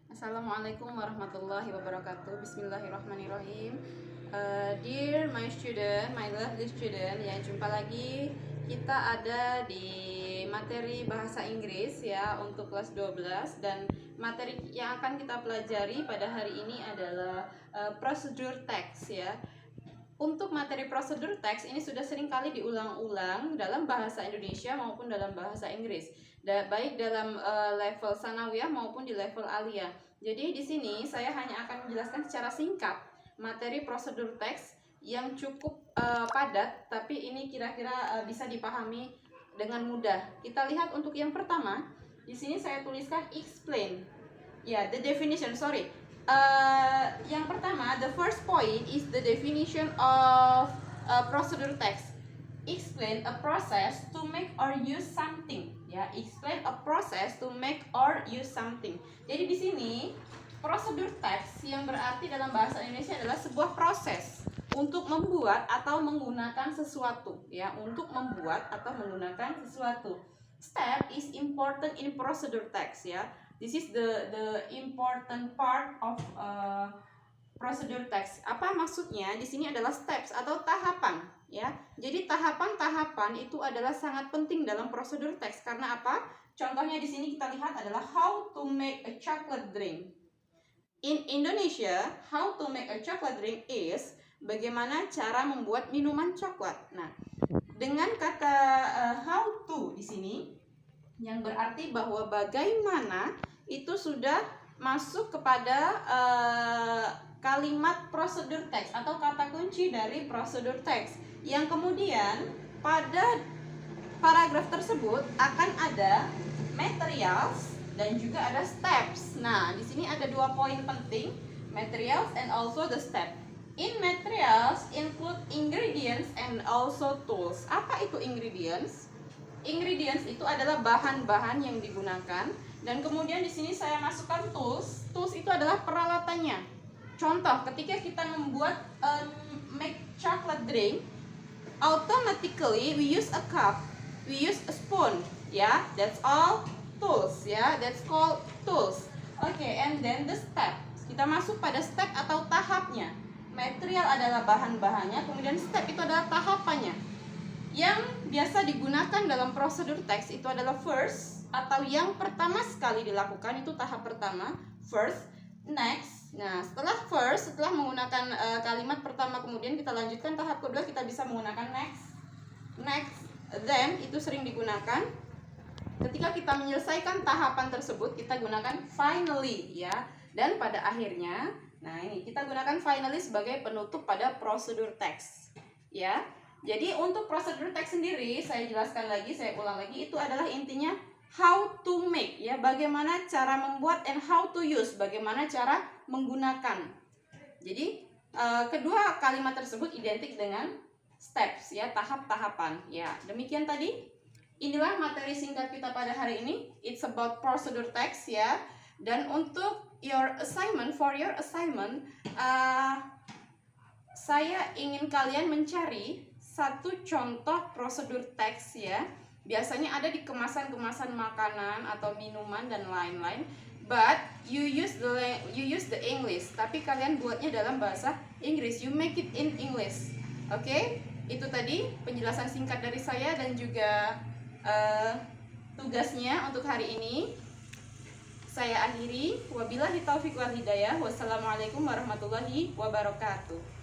Assalamualaikum warahmatullahi wabarakatuh. Bismillahirrahmanirrahim. Dear my student, my lovely student, ya jumpa lagi. Kita ada di materi bahasa Inggris ya untuk kelas 12, dan materi yang akan kita pelajari pada hari ini adalah prosedur teks ya. Untuk materi prosedur teks ini sudah sering kali diulang-ulang dalam bahasa Indonesia maupun dalam bahasa Inggris, baik dalam level sanawiyah maupun di level aliyah. Jadi di sini saya hanya akan menjelaskan secara singkat materi prosedur teks yang cukup padat, tapi ini kira-kira bisa dipahami dengan mudah. Kita lihat untuk yang pertama, di sini saya tuliskan explain. Ya, the definition, sorry. Yang pertama, the first point is the definition of procedure text. Explain a process to make or use something. Ya, explain a process to make or use something. Jadi di sini prosedur teks yang berarti dalam bahasa Indonesia adalah sebuah proses untuk membuat atau menggunakan sesuatu. Ya, untuk membuat atau menggunakan sesuatu. Step is important in procedure text. Ya. This is the important part of procedure text. Apa maksudnya? Di sini adalah steps atau tahapan, ya. Jadi tahapan-tahapan itu adalah sangat penting dalam prosedur teks. Karena apa? Contohnya di sini kita lihat adalah how to make a chocolate drink. In Indonesia, how to make a chocolate drink is bagaimana cara membuat minuman coklat. Nah, dengan kata how to di sini yang berarti bahwa bagaimana itu sudah masuk kepada kalimat prosedur teks atau kata kunci dari prosedur teks, yang kemudian pada paragraf tersebut akan ada materials dan juga ada steps. Nah, di sini ada dua poin penting, materials and also the step. In materials include ingredients and also tools. Apa itu ingredients? Ingredients itu adalah bahan-bahan yang digunakan, dan kemudian di sini saya masukkan tools. Tools itu adalah peralatannya. Contoh, ketika kita membuat make chocolate drink, automatically we use a cup, we use a spoon, ya, that's all tools, ya, that's called tools. Okay, and then the step. Kita masuk pada step atau tahapnya. Material adalah bahan-bahannya, kemudian step itu adalah tahapannya. Yang biasa digunakan dalam prosedur teks itu adalah first, atau yang pertama sekali dilakukan, itu tahap pertama, first, next. Nah, setelah first, setelah menggunakan kalimat pertama, kemudian kita lanjutkan tahap kedua, kita bisa menggunakan next, then, itu sering digunakan. Ketika kita menyelesaikan tahapan tersebut, kita gunakan finally, ya. Dan pada akhirnya, nah ini kita gunakan finally sebagai penutup pada prosedur teks, ya. Jadi untuk prosedur teks sendiri, saya jelaskan lagi, saya ulang lagi, itu adalah intinya how to make, ya, bagaimana cara membuat, and how to use, bagaimana cara menggunakan. Jadi kedua kalimat tersebut identik dengan steps, ya, tahap-tahapan. Ya, demikian tadi. Inilah materi singkat kita pada hari ini. It's about procedure text, ya. Dan untuk your assignment, for your assignment, saya ingin kalian mencari satu contoh prosedur teks, ya. Biasanya ada di kemasan-kemasan makanan atau minuman dan lain-lain. But you use the English. Tapi kalian buatnya dalam bahasa Inggris. You make it in English. Oke? Itu tadi penjelasan singkat dari saya dan juga tugasnya untuk hari ini. Saya akhiri. Wabillahi taufiq wal hidayah. Wassalamualaikum warahmatullahi wabarakatuh.